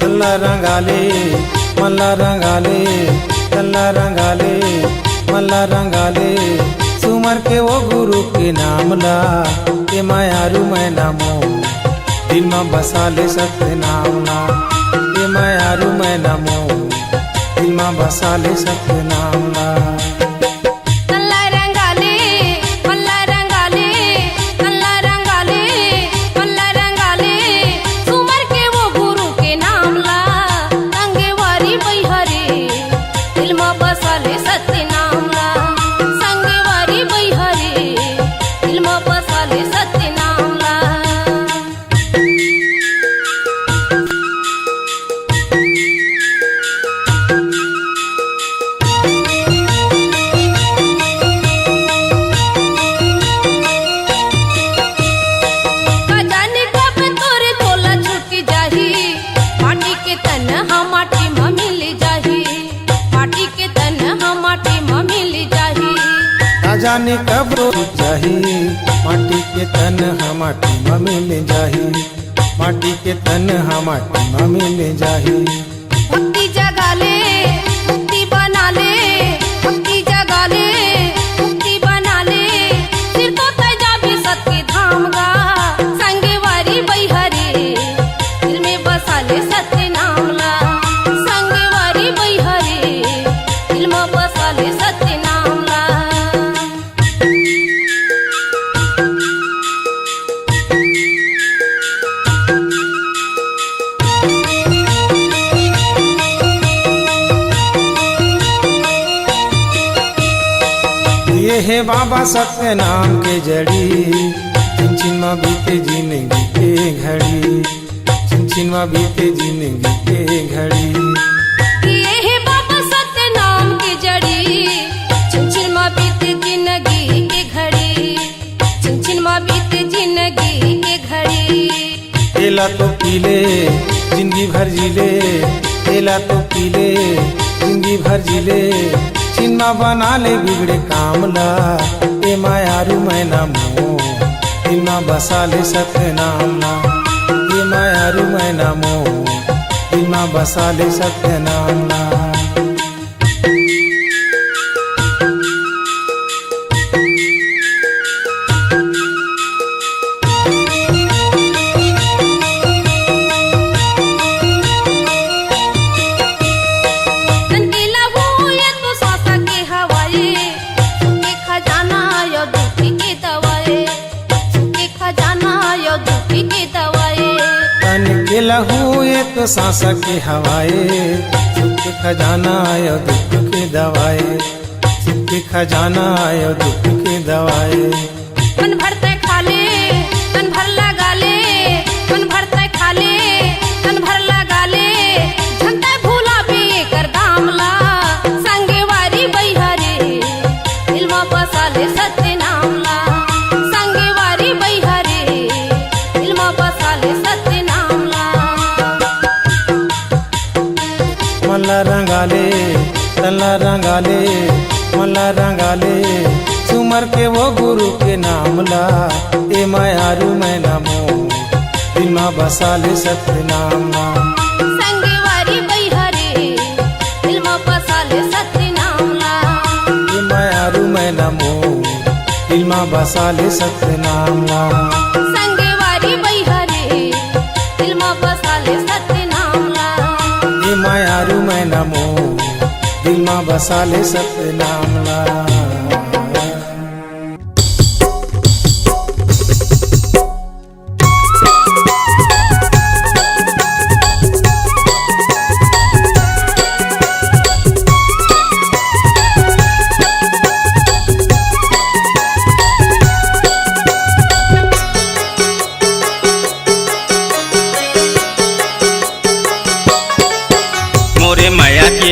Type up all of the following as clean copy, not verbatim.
तल्ला रंगाले मल्ला रंगाले, तल्ला रंगाले मल्ला रंगाले। सुमर के वो गुरु के नाम ला, के मायारू मैं नामो दिल में बसा ले सत्य नाम ला। के मायारू मैं नामो दिल में बसा ले सत्य नाम ला। जाने कब जाही माटी के तन माटी में मिल जाही, माटी के तन माटी में मिल जाही। भक्ति जगा ले भक्ति बना ले, भक्ति जगा ले भक्ति बना ले। सिर तो तजा भी सत्य धाम गा, संगे वारी बैहरे दिल में बसा ले सत्य नाम ला। संगे वारी बैहरे दिल में बसा ले सत्य नाम ला। ये है बाबा सत्य नाम के जड़ी, छिन छिन में बीते जिंदगी के घड़ी, छिन छिन में बीते जिंदगी के घड़ी। ये है बाबा सत्य नाम के जड़ी, छिन छिन में बीते जिंदगी के घड़ी, छिन छिन में बीते जिंदगी के घड़ी। केला तो पीले जिंदगी भर जिले, केला तो पीले जिंदगी भर जिले। चिन्मा बना ले बिगड़े काम ला, ए मायारू मैं नामो दिल में बसा ले सत्य नाम ला। ए मायारू मैं नामो दिल में बसा ले सत्य नाम ला। के लहू एक सांस के हवाए, सुख के खजाना आयो दुख के दवाए, सुख के खजाना आयो दुख के दवाए। मन भरते खा ले मन भर लगा ले, मन भरते खा ले मन भर लगा ले। झंडा भूला भी कर दाम ला, संगे वारी बैहरे दिल में बसा ले सत्य नाम ला। संगे वारी बैहरे दिल में बसा ले सत्य नाम ला। मल्ला रंगाले तल्ला रंगाले मल्ला रंगाले। सुमर के वो गुरु के नाम ला, ए मायारू मैं नामो दिल में बसा ले सत्य नाम ला। संगे वारी बैहरे दिल में बसा ले सत्य नाम ला। ए मायारू मैं नामो दिल में बसा ले सत्य नाम ला। संगे वारी बैहरे दिल में बसा ले सत्य नाम ला। ए मायारू मैं नामो दिल में बसा ले सत्य नाम ला।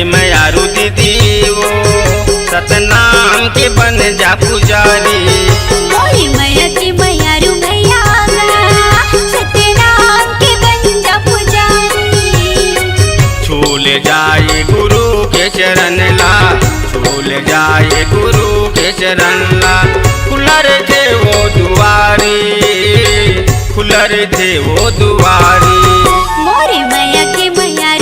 मैयारू दीदी वो सतनाम के बन जा पुजारी। मोरी मैया की मैयारू भैया सतनाम के बन जा पुजारी। छूल जाए गुरु के चरण ला, छूल जाए गुरु के चरण ला। खुलर थे वो दुआरी, खुलर थे वो दुआरी। मोरी मैया की मैया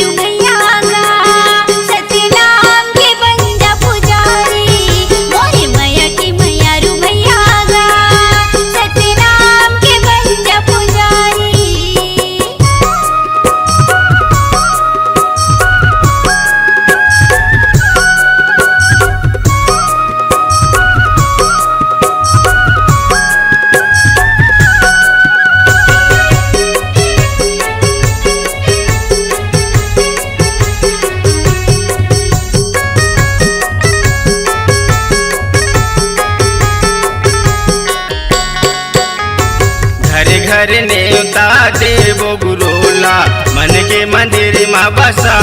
के मंदिर में बसा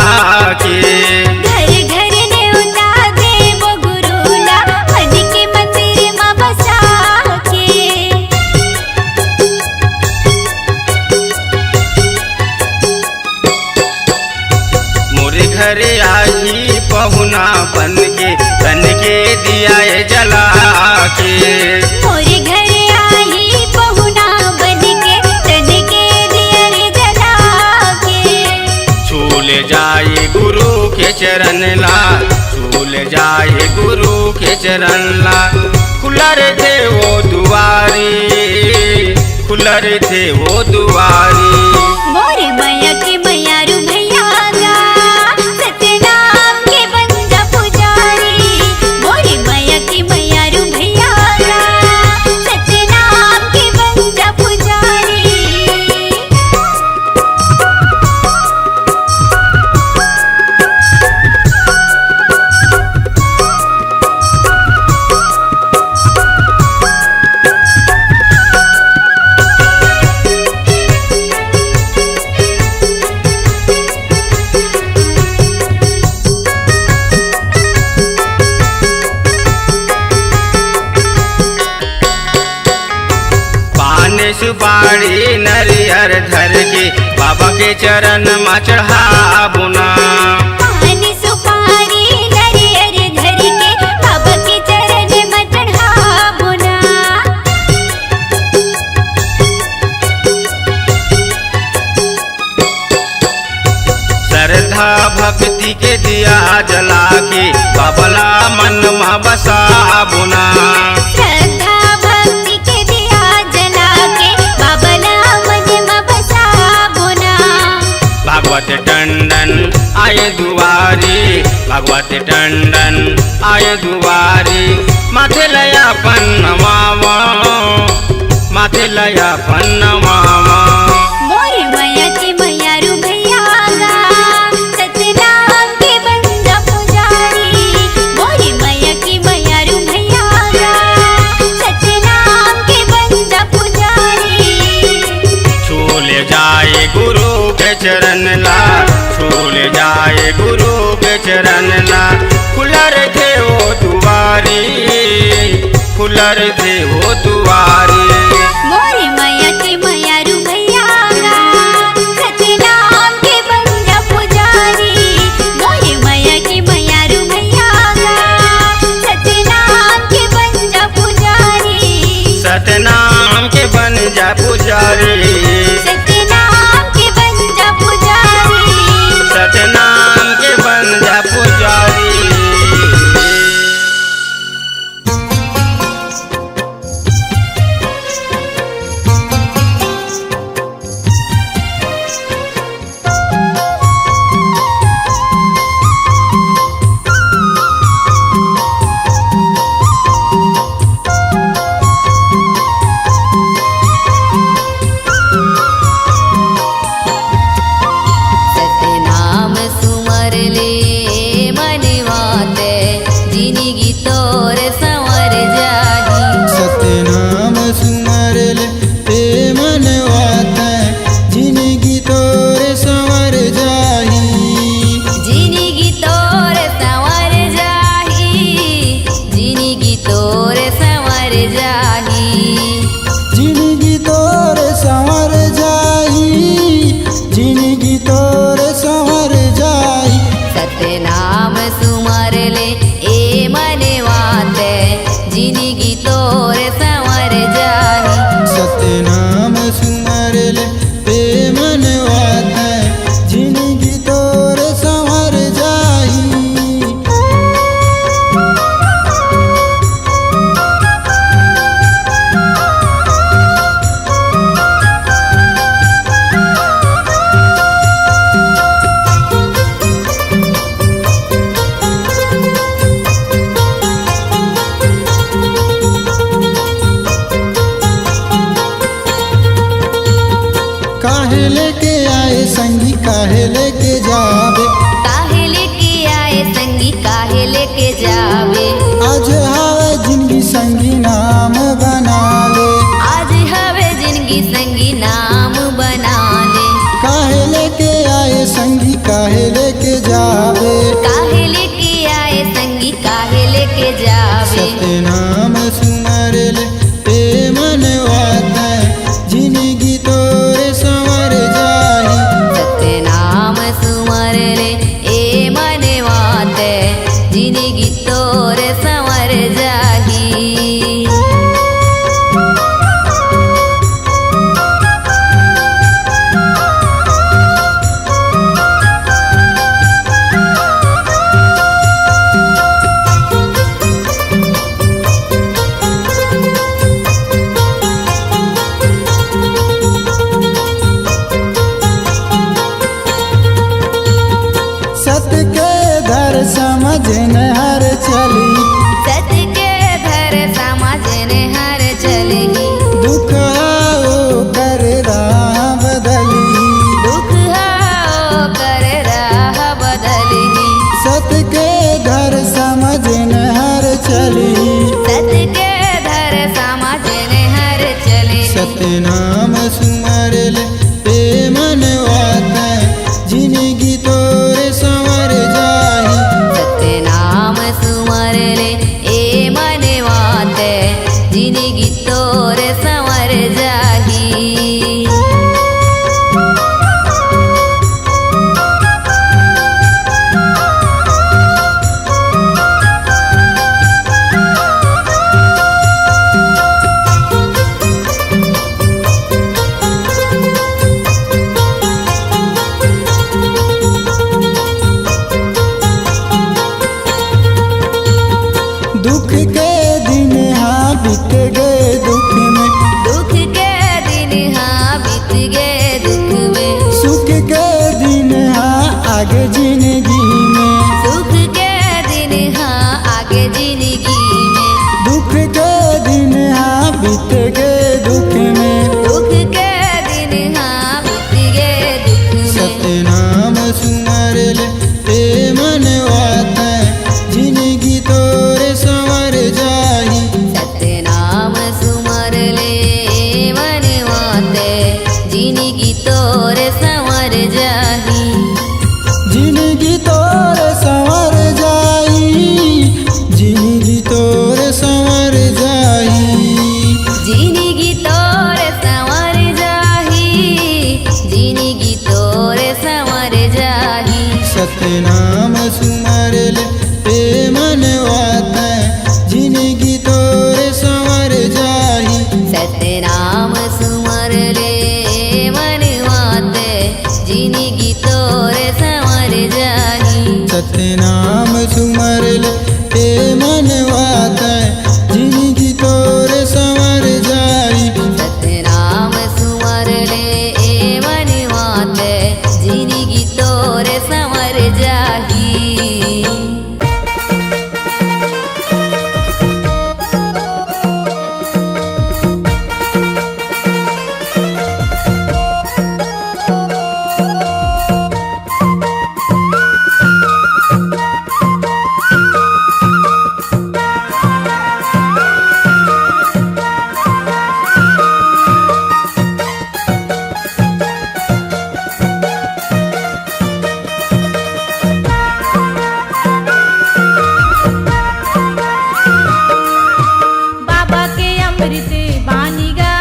के। घर घर न्योता देव गुरुला मन के मंदिर में बसा के। मोरे घरे आई पहुना बन के दिया जला के। मोरे घर आई पहुना बन के तन के दिया रे जला के। छूल जाए गुरु के चरण ला, छूल जाए गुरु के चरण ला। खुला रे थे वो दुआरी, खुला रे थे वो दुआरी। मोरे मैया के मैयारू भैया गा सतनाम के बन जा पुजारी। मोरे मैया के मैयारू भैया गा सतनाम के बन जा पुजारी। सुपारी नरियर धर के बाबा के चरण में चढ़ाबुना। पान सुपारी नरियर धर के बाबा के चरण में चढ़ाबुना। श्रद्धा भक्ति के दिया जला के बाबला मन में बसाबुना। श्रद्धा भक्ति के दिया जला के बाबला मन में बसाबुना। भागवत टंडन आए दुआरी, भागवत टंडन आए दुआरी। माथे लया पन्नवावा, माथे लया पन्नवावा। मोरे मैया के मैयारू भैया गा सतनाम के बन जा पुजारी। मोरे मैया के मैयारू भैया गा सतनाम के बन जा पुजारी। छूल जाए गुरु के चरण ला, छूल जाए गुरु के चरण ला। खुला रखे वो दुआरी, खुला रखे वो दुआरी। मोरे मैया के मैयारू भैया गा सतनाम के बन जा पुजारी। मोरे मैया के मैयारू भैया गा सतनाम के बन जा पुजारी। सतनाम के बन जा पुजारी, सतनाम के बन जा पुजारी। सतनाम के बन जा पुजारी। सतनाम सुमर ले मनवाते जिंदगी तोर संवर जाही। सतनाम सुमर ले मनवात जिंदगी तोर संवर जाही। जिंदगी तोर संवर जाही, जिंदगी तोर संवर जाही। जिंदगी तोर संवर जाही, जिंदगी तोर संवर जाही। सतनाम सुमर ले ए मनवाते जिंदगी तोर संवर जाही। सतनाम सुमर ले मनवात जिंदगी तोर संवर जाही। काहे लेके आए संगी, काहे लेके जावे। काहे लेके आए संगी, काहे लेके जावे। आज हवे जिंदगी संगी नाम बना ले। आज हवे जिंदगी संगी नाम बना ले। काहे लेके आए समझन हर चली सत के धर समझन हर चली दुख आओ कर राह बदली दुख आओ कर राह बदली सत के धर समझन हर चली सत के धर समझन हर चली सतनाम सुमर ले पे मनवात जिंदगी तोरे संवर जाही सतनाम सुमर ले ए मनवात जिंदगी तोर संवर जाही दुख के दिन हाँ बीत गए दुख में दुख के दिन हाँ बीत गए दुख में सुख के दिन हाँ आगे जिंदगी में सुख के दिन हाँ आगे जिंदगी में दुख के दिन हाँ बीत गए दुख में दुख के दिन हाँ बीत गए दुख में सतनाम सुमर ले पे मनवात जिंदगी तोरे संवर जाही सतनाम सुमर ले मनवाते जिंदगी तोर संवर जाही जिंदगी तोरे संवर जाई जिंदगी तोरे संवर जाई जिंदगी तोर संवर जाही जिंदगी तोर संवर जाही सतनाम सुमर ले पे मनवात जिंदगी तोरे संवर जाही सतनाम सुमर ले मनवाते जिंदगी तोर संवर जाही सतनाम सुमर ले पे मनवात जिंदगी तोरे संवर जाई सतनाम सुमर ले मनवाते जिंदगी तोर संवर जाही बाबा के अमृत बानी गा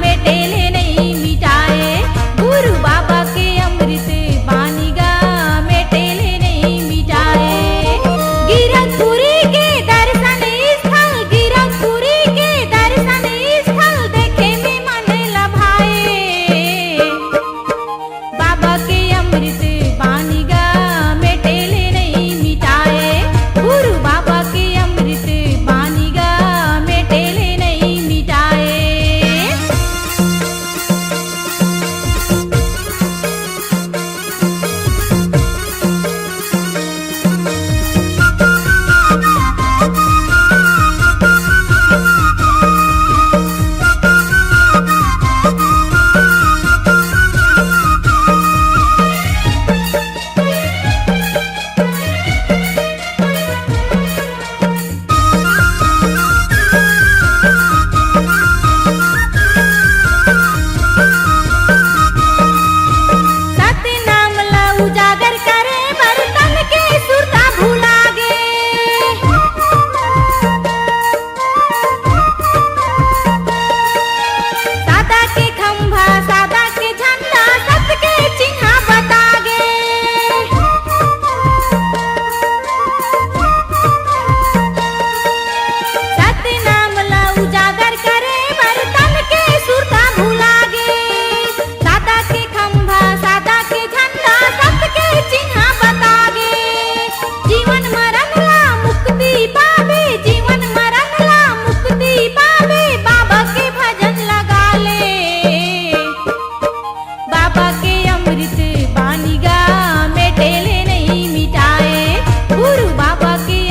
मेटेले नहीं मिटाए गुरु बाबा के अमृत बानी गा मेटेले नहीं मिटाए गिरखपुरी के दर्शन स्थल गिरखपुरी के दर्शन स्थल देखे में मन लभाए बाबा के अमृत बानी गा मेटेले नहीं मिटाए गुरु बाबा के अमृत बानी गा मेटेले नहीं मिटाए सतनाम ला उजागर करे बर्तन के सुरता भुला गे सादा के खंभा सादा के झंडा सत के चिन्हा बता गे सतनाम ला उजागर करे बर्तन के सुरता भुला गे सादा के खंभा सादा के झंडा सत के चिन्हा बता गे जीवन मरण ला मुक्ति पावे जीवन मरण ला मुक्ति पावे बाबा के भजन लगा ले बाबा के अमृत बानी गा मेटेले नहीं मिटाए गुरु बाबा के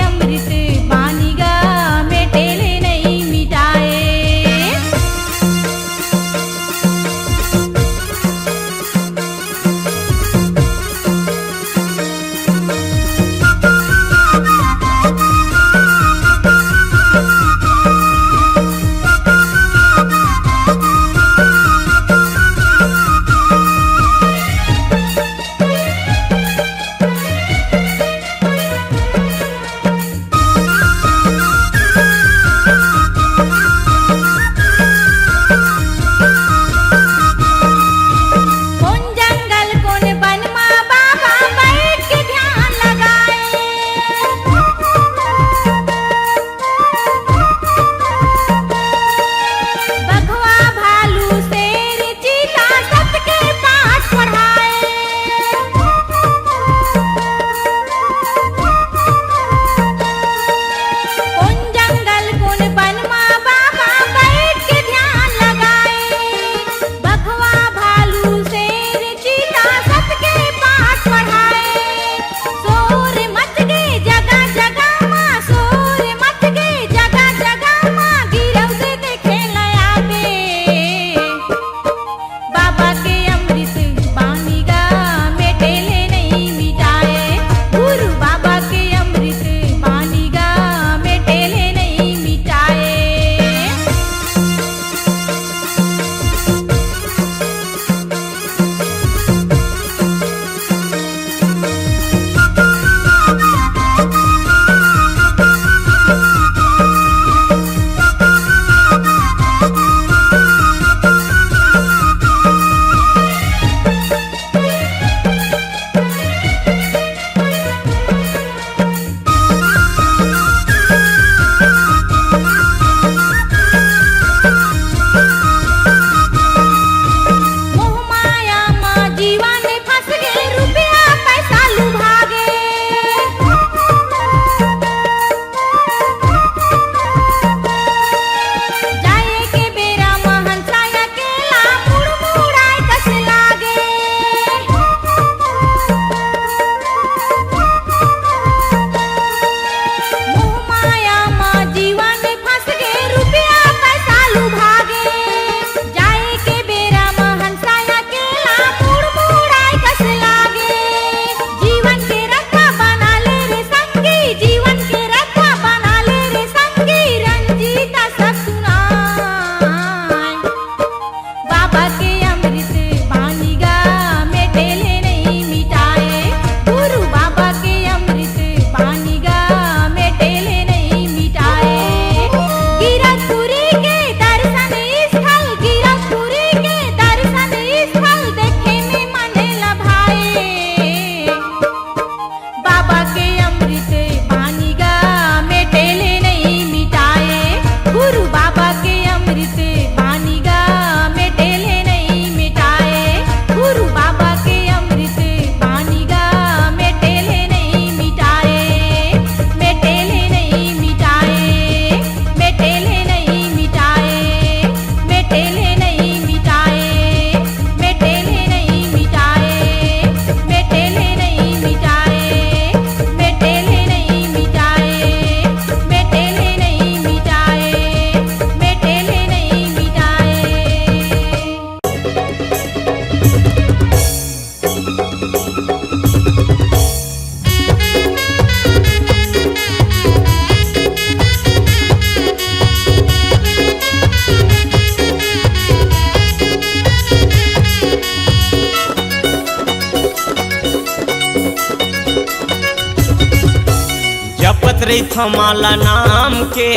जपत रही थमाला नाम के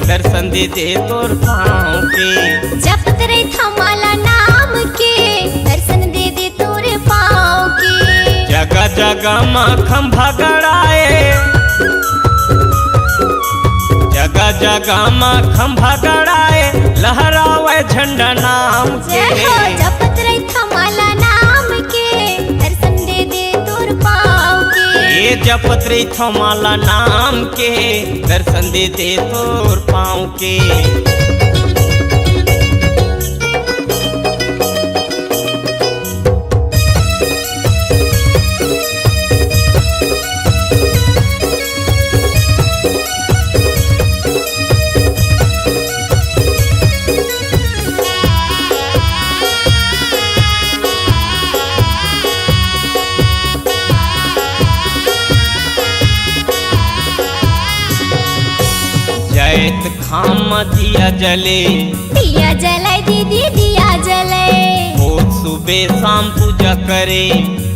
दर्शन दे दे तोर पाँव के। जपत रही थमाला नाम के दर्शन दे दे तोरे पाँव के। जगह जगह माँ खंभा गड़ाए, जगह जगह माँ खंभा गड़ाए लहरावे झंडा नाम के। जय हो जपत रही थमाला नाम के दर्शन दे दे तोर पाँव के। ये जपत रही थमाला नाम के दर्शन दे दे तोर पाँव के। जैत खाम दिया जले, दिया जले दीदी दिया जले। रोज सुबह शाम पूजा करे,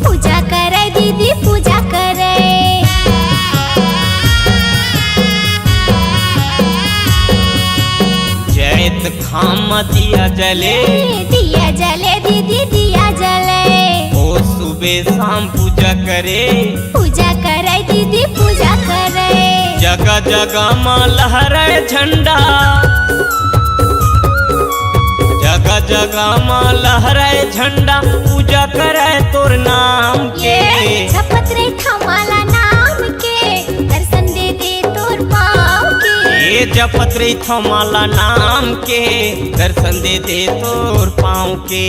पूजा करे दीदी पूजा करे। जैत खाम दिया जले, दिया जले दीदी दिया जले। रोज सुबह शाम पूजा करे, पूजा करे दीदी पूजा करे। जगह जगह माँ लहराए झंडा, जगह जगह माँ लहराए झंडा पूजा करे तोर नाम के। जपत रही थमाला नाम के दर्शन दे दे तोर पाँव के। ये जपत रही थमाला नाम के दर्शन दे दे तोर पाँव के।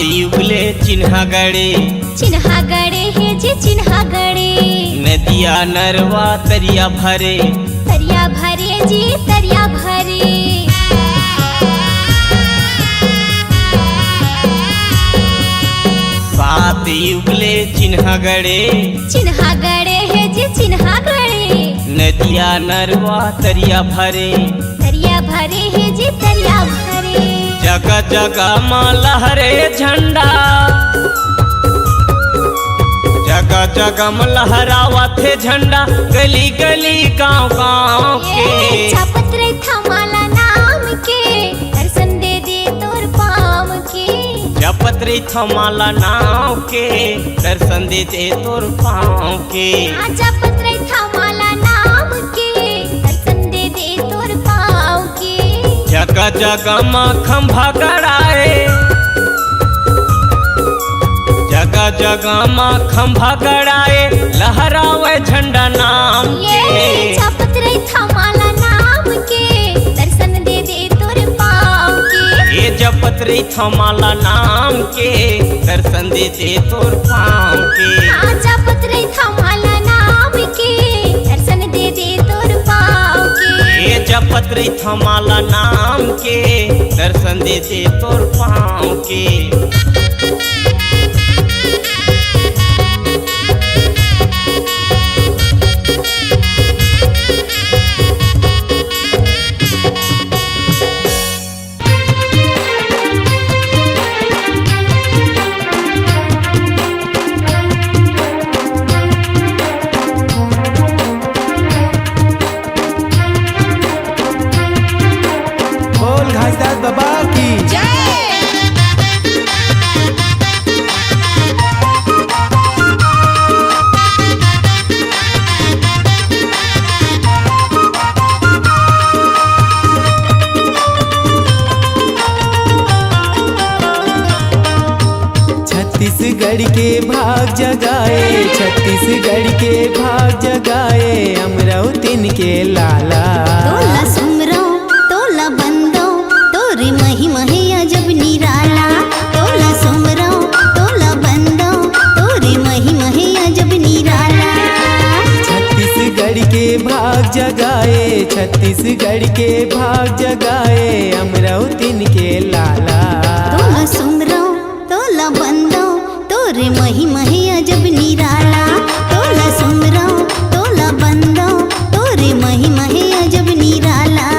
युगले चिन्हा गड़े, चिन्हा गड़े है जे चिन्हा गड़े। नदिया नरवा तरिया भरे, तरिया भरे जी तरिया भरे। सात युगले चिन्हा गड़े, चिन्हा गड़े है जे चिन्हा गड़े। नदिया नरवा तरिया भरे, तरिया भरे है जी तरिया भरे। जगह जगह माँ लहरे झंडा, जगह जगह में लहरावा थे झंडा गली गली गाँव गाँव के। जपत रही थमाला नाम के दर्शन दे दे तोर पाँव के। जपत रही थमाला नाम के दर्शन दे दे तोर पाँव के। जपत रही थमाला नाम के दर्शन दे दे तोर पाँव के। जगह जगह माँ खंभा गड़ाए, जगह जगह माँ खंभा गड़ाए लहरावे झंडा नाम के। जपत रही थमाला नाम के दर्शन दे दे तोर पाँव के। ये जपत रही थमाला नाम के दर्शन दे दे तोर पाँव के। जपत रही थमाला नाम के दर्शन दे दे तोर पाँव के। ये जपत रही थमाला नाम के दर्शन दे दे तोर पाँव के। बोल घासदास बाबा की छत्तीसगढ़ के भाग जगाए, छत्तीसगढ़ के भाग जगाए अमरावतीन के लाला। तोला सुमरो तोला बंदो तोरे महिमा है अजब निराला। तोला सुमरो तोला बंदो तोरे महिमा है अजब निराला। छत्तीसगढ़ के भाग जगाए, छत्तीसगढ़ के भाग जगाए अमरावतीन के लाला। तोला सुमरो तोला बंदो तोरे मही मही अजब निराला। तोला सुमरो तोला बंदो तोरे मही मही अजब निराला।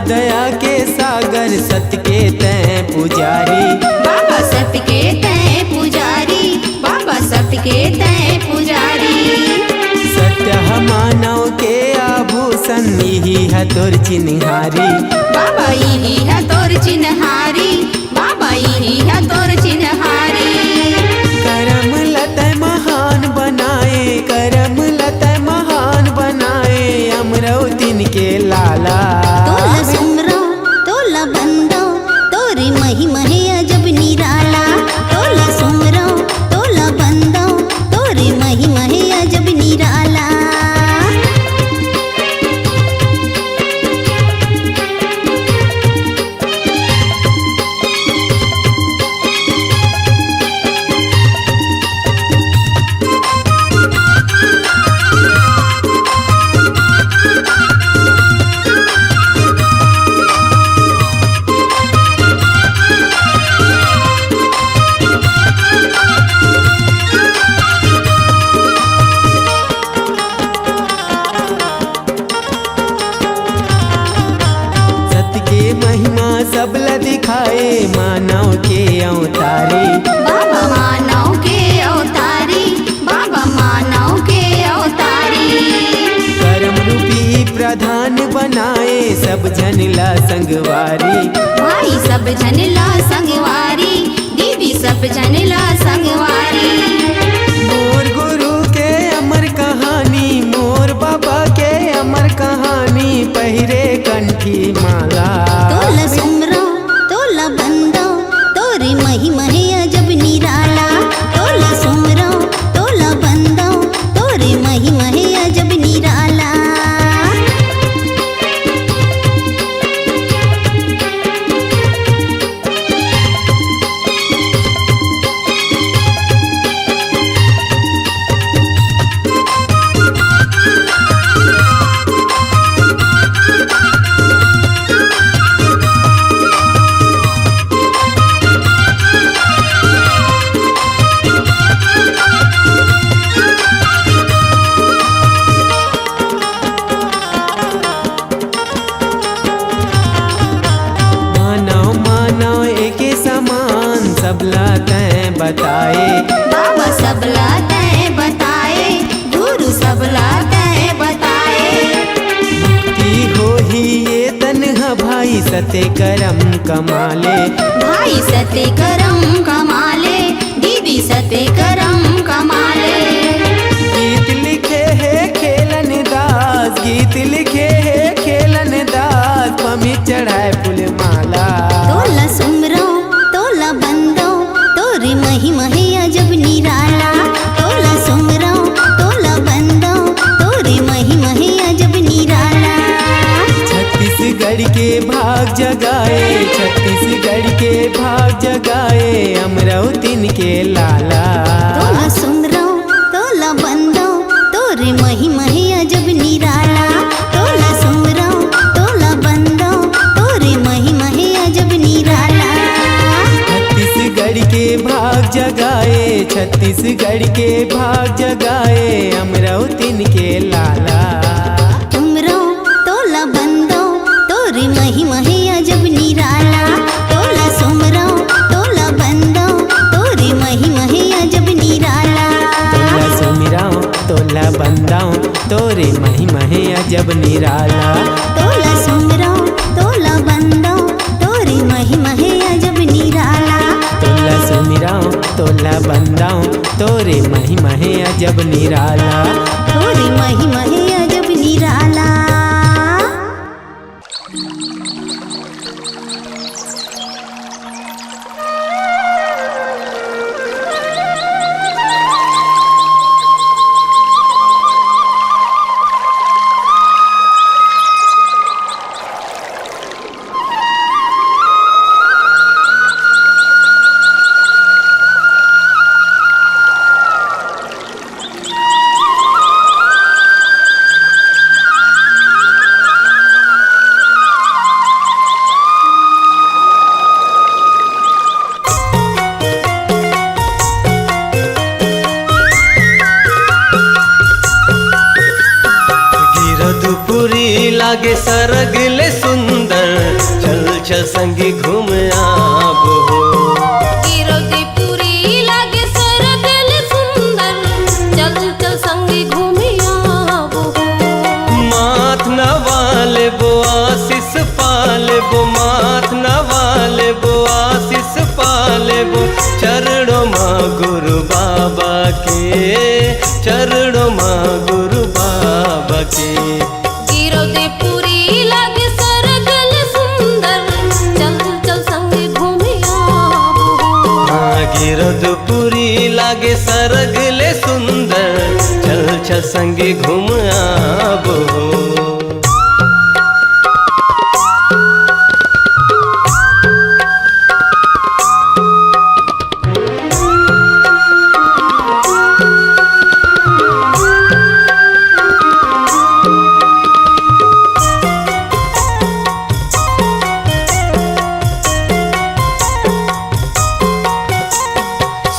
दया के सागर सत्य के तय पुजारी। बाबा सत्य के तय पुजारी, बाबा सत्य के तय पुजारी। सत्य मानव के आभूषण यही है तोर चिन्हारी। बाबा यही है तोर चिन्हारी, बाबा यही है तोर चिन्हारी। करम लतय महान बनाए, करम लतय महान बनाए अमरावतीन के लाला। तोला सुमरो तोला बंदो तोरे मही मही अजब निराला। तोला सुमरो तोला बंदो तोरे मही मही अजब निराला। महिमा सबला दिखाए मानव के अवतारी। बाबा मानव के अवतारी, बाबा मानव के अवतारी। कर्म रूपी प्रधान बनाए सब जनला संगवारी। भाई सब जनला संगवारी, दीदी सब जनला संगवारी। मोर गुरु के अमर कहानी, मोर बाबा के अमर कहानी पहिरे कंठी माला। तोला सुमरो तोला बंदो तोरे मही मही अजब निराला। तोला सुमरो तोला बंदो तोरे मही मही अजब निराला। सबला तय बताए। बाबा सबला तय बताए, गुरु सबला तय बताए। मुक्ति हो ही ये तन्हा भाई सते करम कमाले। भाई सते करम कमाले, दीदी सते करम कमाले। गीत लिखे है खेलन दास, गीत लिखे है खेलन दास पमी चढ़ाए फूल माला। तोला सुमरो तोला बंदो तोरे मही मही अजब निराला। तोला सुमरो तोला बंदो तोरे मही मही अजब निराला। छत्तीसगढ़ के भाग जगाए, छत्तीसगढ़ के भाग जगाए अमरावतीन के लाला। तोला सुमरो तोला बंदो तोरे मही मही अजब निराला। तोला सुमरो तोला बंदो तोरे मही मही अजब निराला। छत्तीसगढ़ के भाग जगाए, छत्तीसगढ़ के भाग जगाए अमरावतीन के लाला। तुमरो तोला बंदो तोरे मही मही अजब निराला। तोला सुमरो तोला बंदो तोरे मही मही अजब निराला। तोला सुमिराओ तोला बंदाओ तोरे मही मही अजब निराला। तोला सुमरो तोला बंदो तोरे मही मही अजब निराला। तोला सुमिराओ तोला बंदाऊं तोरे महिमा है अजब निराला। तोरी महिमा है अजब निराला। लागे सरगले सुंदर चल चल संगी घूम आबो। गिरदपुरी लागे सरगले सुंदर चल चल संगी घूमी आबो। माथ नवाले बो आशीष पाले बो, माथ नवाले बो आशीष पाले बो। चरणों माँ गुरु बाबा के, चरणों माँ गुरु बाबा के। गिरदपुरी लागे सरगले सुंदर चल चल संगी घूमी आबो। हाँ गिरदपुरी लागे सरगले सुंदर चल चल संगी घूम आबो।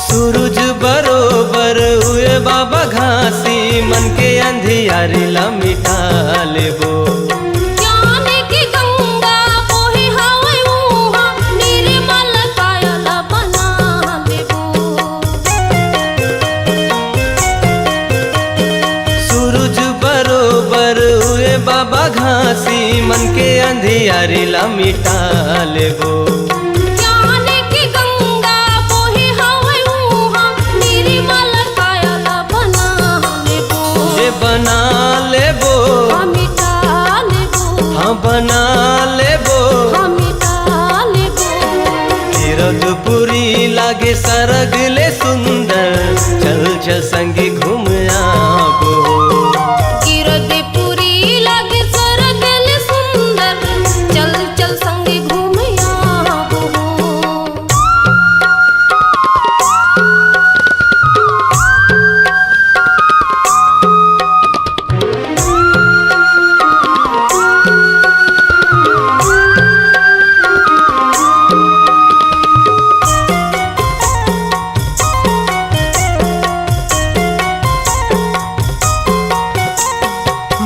सूरज बरोबर हुए बाबा घासी, मन के अंधियारी ला मिटा लेबो। ज्ञान की गंगा बोहे हवे मुहा, निर्मल कायल बना लेबो। सूरज बरोबर हुए बाबा घासी, मन के अंधियारी ला मिटा लेबो। ज्ञान की गंगा बोहे हवे मुहा, निर्मल कायल बना लेबो। ये बना लेबो, मिटा लेबो, हाँ बना लेबो। मिटा लेबो। गिरदपुरी लागे सरगले सुंदर चल चल संगी घूम आबो। गिरदपुरी लागे सरगले सुंदर चल चल संगी घूमी आबो।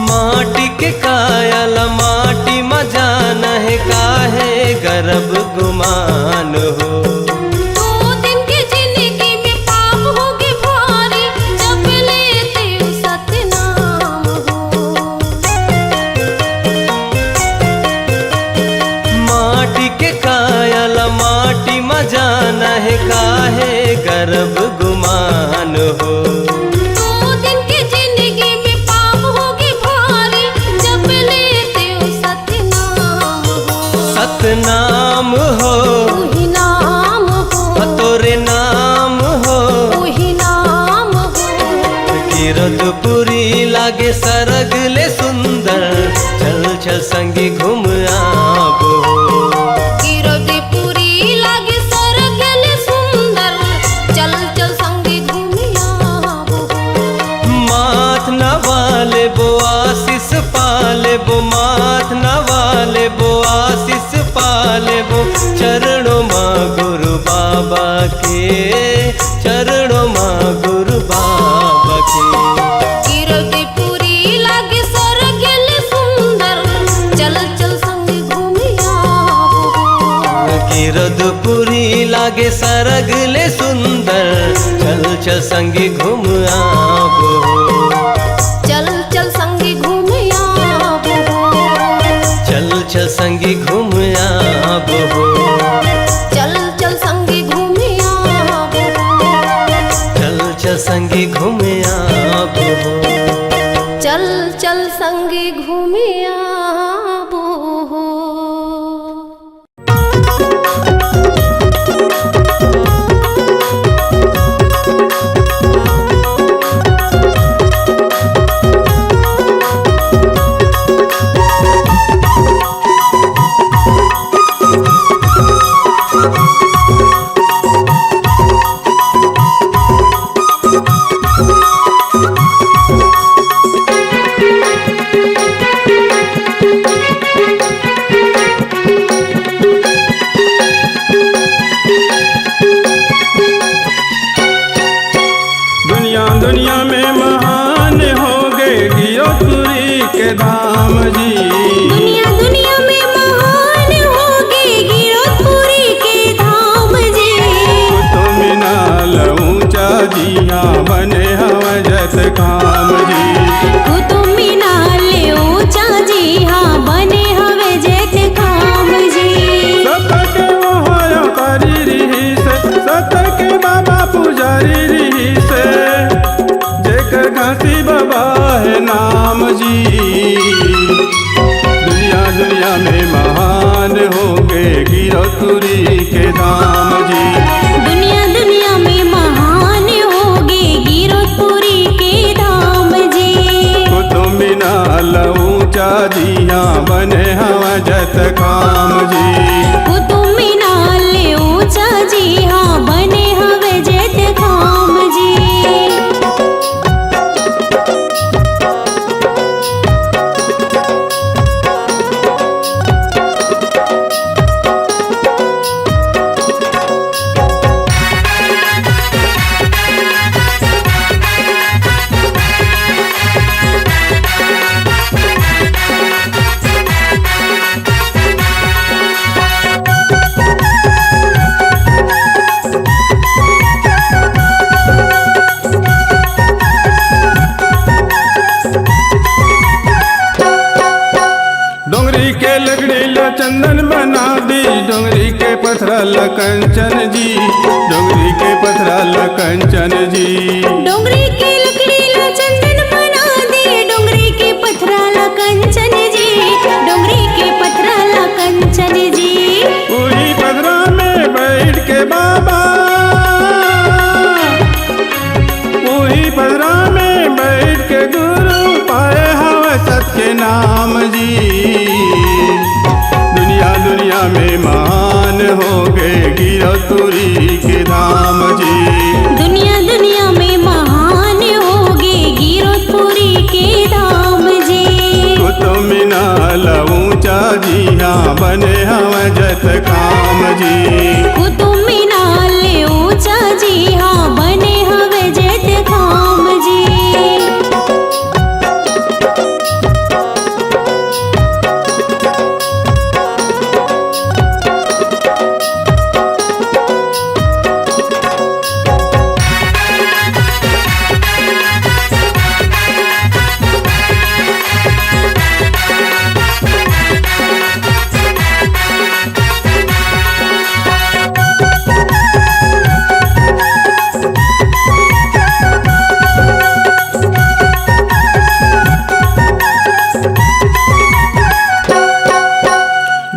माटी के कायल माटी मजान है, काहे गर्भ गुमान हो। दो दिन की जिंदगी में पाप होगी भारी, जब लेते हो सतनाम हो। माटी के कायल माटी मजान है, काहे गर्भ गुमान हो। दो दिन की जिंदगी में पाप होगी भारी, जब लेते हो सतनाम हो। सतनाम हो, वही नाम हो, तोरे नाम हो। वही नाम हो। गिरदपुरी लागे सरगले सुंदर चल चल संगी घूम आबो। गिरदपुरी लागे सरगले सुंदर चल चल संगी घूमी आबो। माथ नवाले बो आशीष पाले बो, माथ नवाले बो आशीष पाले बो। चरणों माँ गुरु बाबा के, चरणों माँ गुरु बाबा के। गिरदपुरी लागे सरगले सुंदर चल चल संगी घूमी आबो। गिरदपुरी लागे सरगले सुंदर चल चल संगी घूम आबो। चल चल संगी घूमी आबो। चल चल संगी घूम आबो। चल चल संगी घूमी आबो। संगी घूमे आबो हो। चल चल संगे घूमे आबो हो। दुनिया में महान हो गए गिरपुरी के धाम जी। दुनिया में महान हो गए गिरपुरी के धाम जी। कुतुब मीनार ऊंचा जिया बने हवा जत काम जी। कुतुब मीनार ऊंचा जिया बने हवे जत काम जी। सत के वहाया करी रही से, सत के बाबा पुजारी रही से, जेकर घासी बाबा है नाम जी। दुनिया में महान हो गए गिरपुरी के धाम जी। दुनिया में महान हो गए गिरपुरी के धाम जी। कुतुब मीनार ऊंचा जिया बने हवा जत काम जी। कुतुब मीनार ऊंचा जिया बने हवे जत काम जी। डोंगरी के लकड़ी ला चंदन बना दी, डोंगरी के पथरा ला कंचन जी। डोंगरी के पथरा ला कंचन जी। डोंगरी के लकड़ी ला चंदन बना दे, डोंगरी के पथरा ला कंचन जी। डोंगरी के पथरा ला कंचन जी। वही पथरा में बैठ के बाबा, वही पथरा में बैठ के गुरु पाए हवा सत के नाम जी। दुनिया में महान हो गए गिरपुरी के धाम जी। दुनिया में महान हो गए गिरपुरी के धाम जी। कुतुब मीनार ऊंचा जिया बने हवा जत काम जी। कुतुब मीनार ऊंचा जिया बने हवे जत काम जी।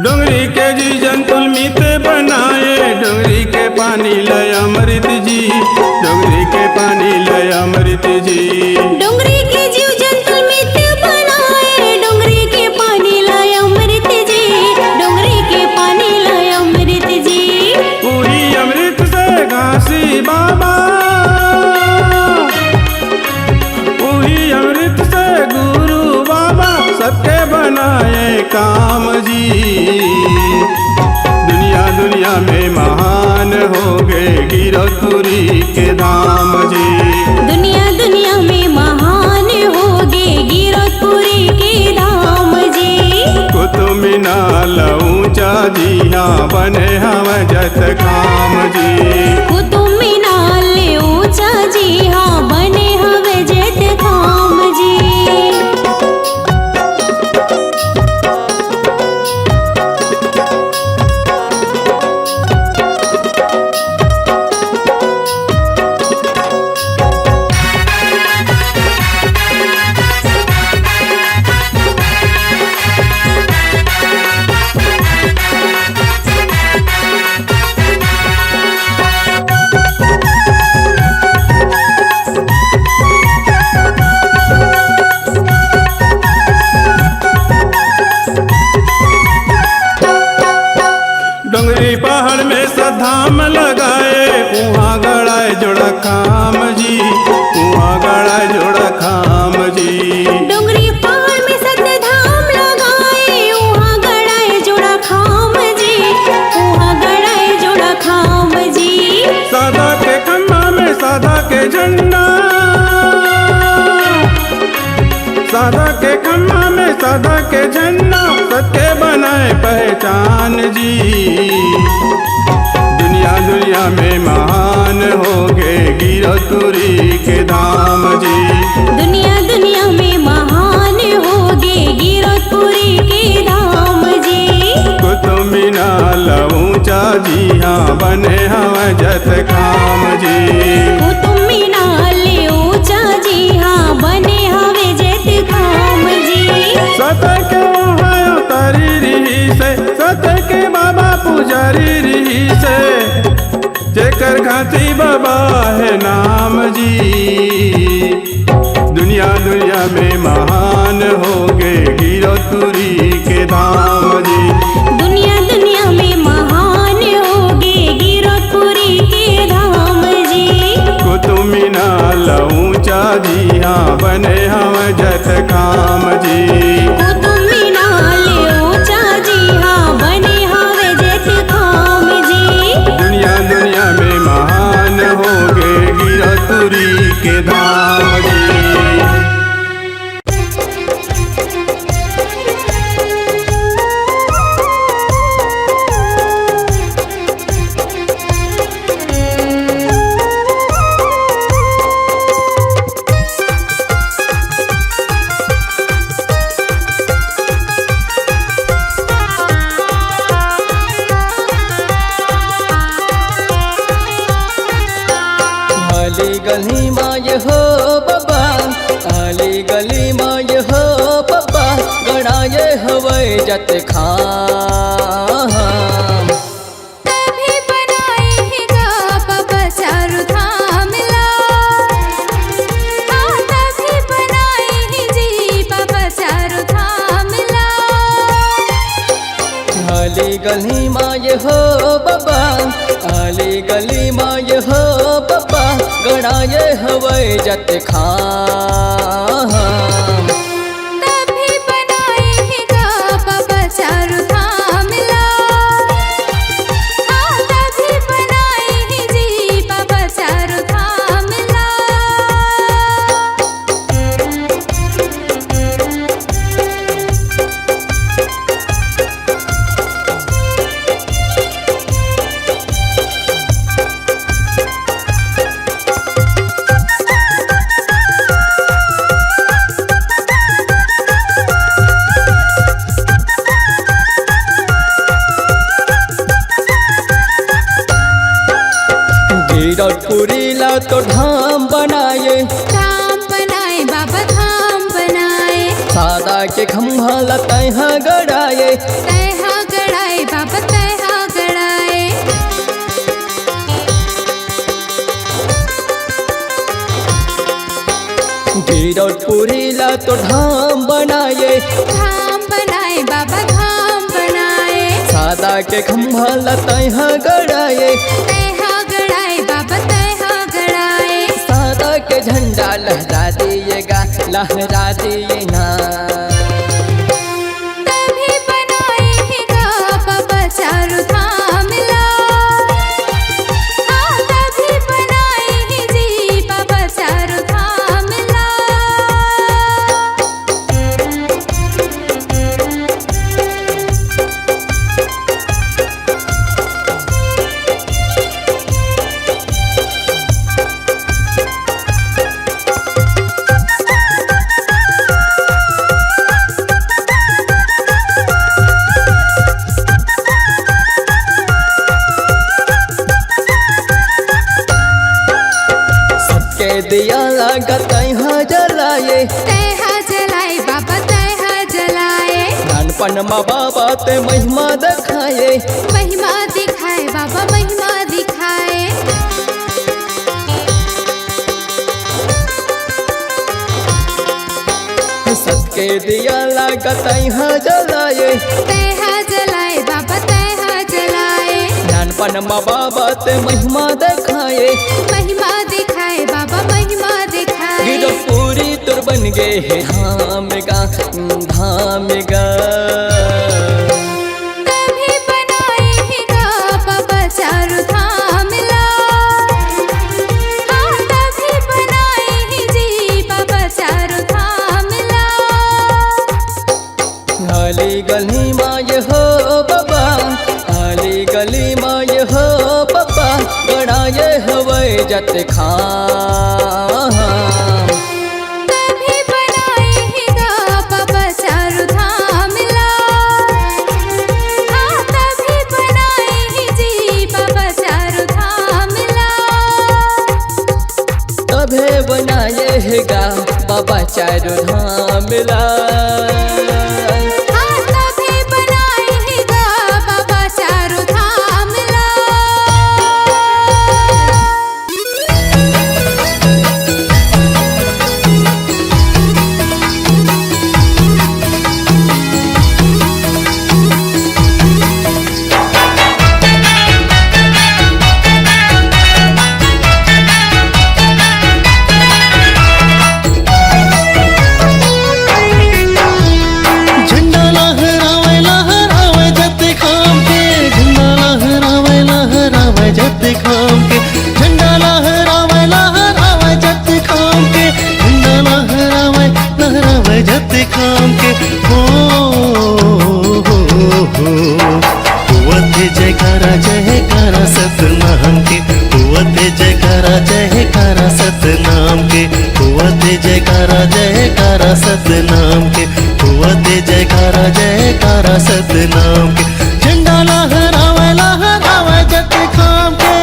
डोंगरी के जी जंतुल मीते बनाए, डोंगरी के पानी लय अमृत जी। डोंगरी के पानी लय अमृत जी। डोंगरी के जीव जंतु मित्र बनाए, डोंगरी के पानी लाय अमृत जी। डोंगरी के पानी लाय अमृत जी। पूरी अमृत से घासी बाबा, पूरी अमृत से गुरु बाबा, सबके बनाए काम जी। दुनिया में महान हो गए गिरपुरी के धाम जी। दुनिया में महान हो गए गिरपुरी के धाम जी। कुतुब मीनार ऊंचा जिया बने हवा जत काम जी। कुतुब मीनार ऊंचा जिया बने हवे जत काम जी। जोड़ा खाम जी, उहाँ गड़ा जोड़ा खाम जी। डोंगरी पहाड़ में सत धाम लगाए, उहाँ गड़ाए जोड़ा खाम जी, उहाँ गड़ाए जोड़ा खाम जी। सादा के खम्भा में सादा के झंडा, सादा के खम्भा में सादा के झंडा, सबके बनाए पहचान जी। दुनिया दुनिया में महान होगे गिरतुरी के धाम जी। दुनिया दुनिया में महान होगे गिरतपुरी के धाम जी। कुतुब मीनार ऊंचा जी, हाँ बने हवा जत खाम जी। कुतुब मीनार ऊंचा जी, हाँ बने हवे जत खाम जी। सत के वहाँ तारी रही से, सत के बाबा पुजारी रही से, जेकर घाटी बाबा है नाम जी। दुनिया दुनिया में महान होगे गिरतुरी के धाम जी। दुनिया दुनिया में महान होगे गिरतपुरी के धाम जी। कुतुब मीनार ऊंचा जी, हाँ बने हम जत खाम जी। कुतुब मीनार ऊंचा जी, हाँ बने हवे जत खाम जी। दुनिया दुनिया में महान होगे गिरतुरी के धाम जी। आली गली माय हो बाबा, आली गली माय हो बाबा, गड़ाए हवै जत खाम। तभी बनाए ही गा बाबा चारू धाम ला, हाँ तभी बनाए ही जी बाबा चारू धाम ला। आली गली माय हो बाबा, आली गली माय हो बाबा, गड़ाए हवै जत खाम। तभी बनाए ही गा बाबा चारू धाम ला, हाँ तभी बनाए ही जी बाबा चारू धाम ला। गिरतपुरी ला तो धाम बनाए, धाम बनाए बाबा धाम बनाए, सादा के खम्भा ला तैहा गड़ाए, तैहा गड़ाए बाबा तैहा गड़ाए। गिरतपुरी ला तो धाम बनाए, धाम बनाए बाबा धाम बनाए, सादा के खम्भा ला तैहा गड़ाए, तैहा गड़ाए बाबा तैहा गड़ाए। सादा के झंडा लहरा दिएगा, लहरा दिए ना। तभी बनाए ही गा बाबा चारू धाम ला, हाँ तभी बनाए ही जी बाबा चारू धाम ला। दिया लगा तैहा जलाए, तैहा जलाए बाबा तैहा जलाए, नानपन माँ बाबा ते महिमा दिखाए, महिमा दिखाए बाबा महिमा दिखाए। सत के दिया लगा तैहा जलाए, तैहा जलाए बाबा तैहा जलाए, नानपन माँ बाबा ते महिमा दिखाए, महिमा लगे है धाम गा धाम गा। तभी बनाए ही गा बाबा चारों धाम ला। हाँ तभी बनाए ही जी बाबा चारों धाम ला। आली गली माय हो बाबा, आली गली माय हो बाबा, गड़ाए हवाई जत खाम। तभी बनाए ही गा बाबा चारों धाम ला। हाँ तभी बनाए ही जी बाबा चारों धाम ला। तभे बनाए है गा बाबा चारों धाम ला। हाँ तभी बनाए ही गा बाबा चारों धाम ला। झंडा लहरावे लहरावे जते खाम के, झंडा लहरावे लहरावे जते खाम के, झंडा लहरावे लहरावे जते खाम के, झंडा लहरावे लहरावे जते खाम के। हो हुवते जयकारा जयकारा सतनाम के, हुवते जयकारा जयकारा सतनाम के, हुवते जयकारा जयकारा सतनाम के, हुवते जयकारा जयकारा सतनाम के। झंडा लहरावे लहरावे जते खाम के।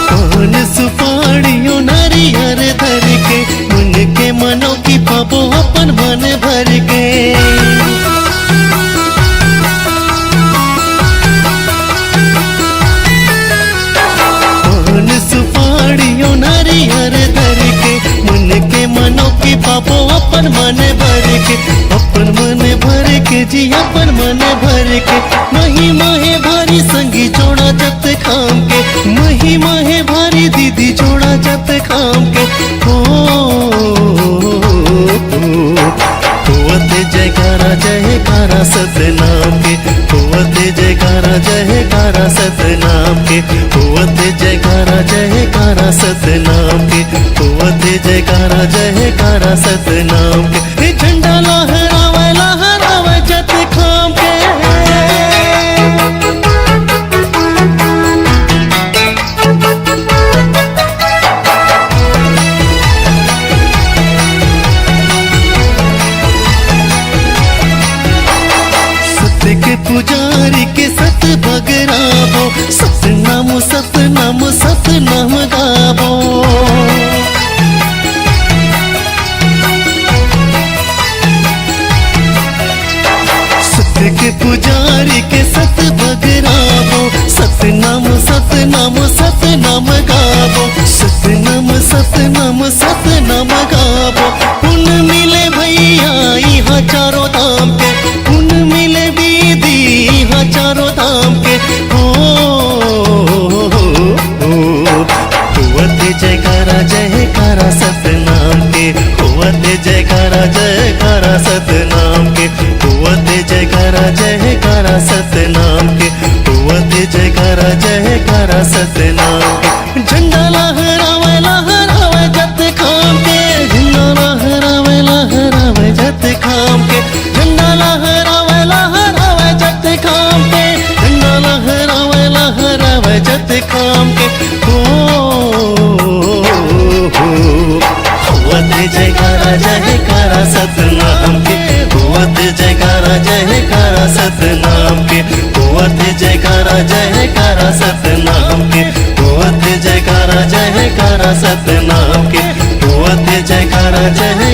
पान सुपाड़ियों नारियर धर के, मन के मनो की पापो अपन मन भर के। पान सुपाड़ियों नारियर धर के, मन के मनो की पापो अपन मन भर के, अपन मन भर के जी अपन मन भर के। मही महे भारी संगी जोड़ा जत खाम के, मही महे भारी दीदी जोड़ा जत खाम के। हो हुवते जयकारा जयकारा सतनाम के, हुवते जयकारा जयकारा सतनाम के, हुवते जयकारा जयकारा सतनाम के, हुवते जयकारा जयकारा सतनाम के। हे झंडा लहरावे लहरावे जत खाम के। सत्य के पुजारी के सत भगराबो, सतनाम सतनाम सतनाम गाबो। सत्य के पुजारी के सत भगराबो, सतनाम सतनाम सतनाम गाबो, सतनाम सतनाम सतनाम गाबो। पुन मिले भैया यहाँ चारों धाम के, पुन मिले दीदी यहाँ चारों धाम के। हो हुवते जयकारा जयकारा सतनाम के, हुवते जयकारा जयकारा सतनाम के, हुवते जयकारा जयकारा सतनाम के, हुवते जयकारा जयकारा सतनाम के। झंडा लहरावे लहरावे जत खाम के, झंडा लहरावे लहरावे जत खाम के, झंडा लहरावे लहरावे जत खाम के, झंडा लहरावे लहरावे जत खाम के। हुवते जयकारा जयकारा सतनाम के, हुवते जयकारा जयकारा सतनाम के, हुवते जयकारा जयकारा सतनाम के, हुवते जयकारा जयकारा सतनाम के, हुवते जयकारा जय